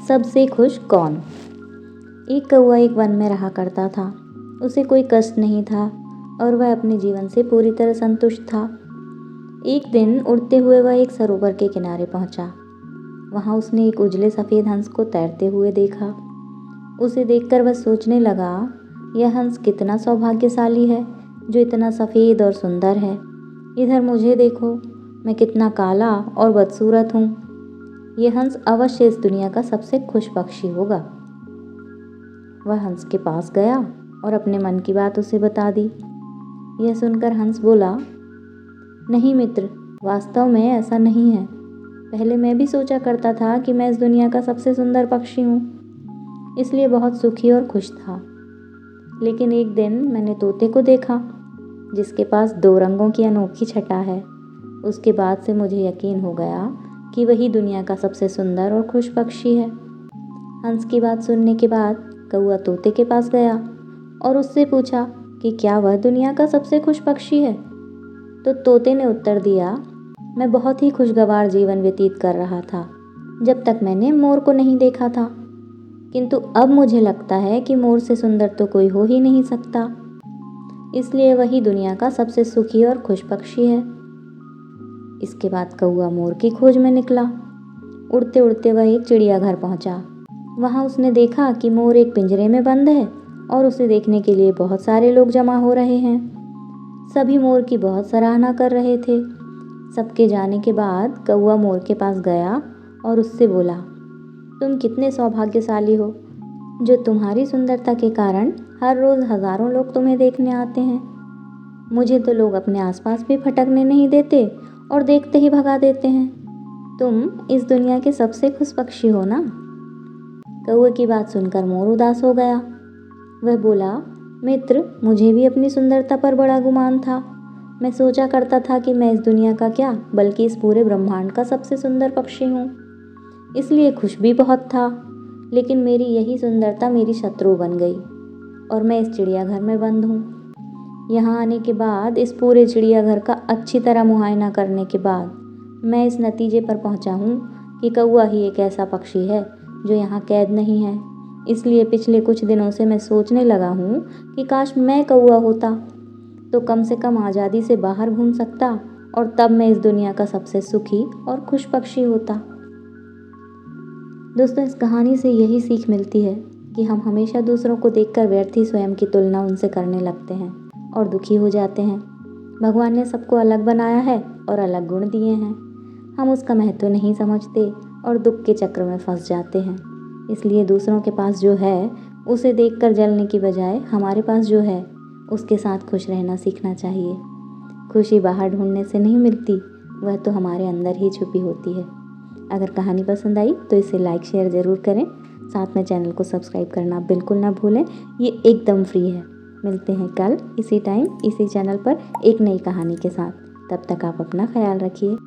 सबसे खुश कौन? एक कौआ एक वन में रहा करता था। उसे कोई कष्ट नहीं था और वह अपने जीवन से पूरी तरह संतुष्ट था। एक दिन उड़ते हुए वह एक सरोवर के किनारे पहुंचा। वहां उसने एक उजले सफ़ेद हंस को तैरते हुए देखा। उसे देखकर वह सोचने लगा, यह हंस कितना सौभाग्यशाली है जो इतना सफ़ेद और सुंदर है। इधर मुझे देखो, मैं कितना काला और बदसूरत हूँ। यह हंस अवश्य इस दुनिया का सबसे खुश पक्षी होगा। वह हंस के पास गया और अपने मन की बात उसे बता दी। यह सुनकर हंस बोला, नहीं मित्र, वास्तव में ऐसा नहीं है। पहले मैं भी सोचा करता था कि मैं इस दुनिया का सबसे सुंदर पक्षी हूँ, इसलिए बहुत सुखी और खुश था। लेकिन एक दिन मैंने तोते को देखा जिसके पास 2 रंगों की अनोखी छटा है। उसके बाद से मुझे यकीन हो गया कि वही दुनिया का सबसे सुंदर और खुश पक्षी है। हंस की बात सुनने के बाद कौआ तोते के पास गया और उससे पूछा कि क्या वह दुनिया का सबसे खुश पक्षी है। तो तोते ने उत्तर दिया, मैं बहुत ही खुशगवार जीवन व्यतीत कर रहा था जब तक मैंने मोर को नहीं देखा था, किंतु अब मुझे लगता है कि मोर से सुंदर तो कोई हो ही नहीं सकता, इसलिए वही दुनिया का सबसे सुखी और खुश पक्षी है। इसके बाद कौआ मोर की खोज में निकला। उड़ते उड़ते वह एक चिड़ियाघर पहुंचा। वहां उसने देखा कि मोर एक पिंजरे में बंद है और उसे देखने के लिए बहुत सारे लोग जमा हो रहे हैं। सभी मोर की बहुत सराहना कर रहे थे। सबके जाने के बाद कौआ मोर के पास गया और उससे बोला, तुम कितने सौभाग्यशाली हो जो तुम्हारी सुंदरता के कारण हर रोज़ हज़ारों लोग तुम्हें देखने आते हैं। मुझे तो लोग अपने आसपास भी फटकने नहीं देते और देखते ही भगा देते हैं। तुम इस दुनिया के सबसे खुश पक्षी हो ना। कौवे की बात सुनकर मोर उदास हो गया। वह बोला, मित्र, मुझे भी अपनी सुंदरता पर बड़ा गुमान था। मैं सोचा करता था कि मैं इस दुनिया का क्या बल्कि इस पूरे ब्रह्मांड का सबसे सुंदर पक्षी हूँ, इसलिए खुश भी बहुत था। लेकिन मेरी यही सुंदरता मेरी शत्रु बन गई और मैं इस चिड़ियाघर में बंद हूँ। यहाँ आने के बाद, इस पूरे चिड़ियाघर का अच्छी तरह मुआयना करने के बाद मैं इस नतीजे पर पहुँचा हूँ कि कौआ ही एक ऐसा पक्षी है जो यहाँ कैद नहीं है। इसलिए पिछले कुछ दिनों से मैं सोचने लगा हूँ कि काश मैं कौआ होता तो कम से कम आज़ादी से बाहर घूम सकता और तब मैं इस दुनिया का सबसे सुखी और खुश पक्षी होता। दोस्तों, इस कहानी से यही सीख मिलती है कि हम हमेशा दूसरों को देखकर व्यर्थ ही स्वयं की तुलना उनसे करने लगते हैं और दुखी हो जाते हैं। भगवान ने सबको अलग बनाया है और अलग गुण दिए हैं। हम उसका महत्व नहीं समझते और दुख के चक्र में फंस जाते हैं। इसलिए दूसरों के पास जो है उसे देखकर जलने की बजाय हमारे पास जो है उसके साथ खुश रहना सीखना चाहिए। खुशी बाहर ढूंढने से नहीं मिलती, वह तो हमारे अंदर ही छुपी होती है। अगर कहानी पसंद आई तो इसे लाइक शेयर ज़रूर करें। साथ में चैनल को सब्सक्राइब करना बिल्कुल ना भूलें, ये एकदम फ्री है। मिलते हैं कल इसी टाइम इसी चैनल पर एक नई कहानी के साथ। तब तक आप अपना ख्याल रखिए।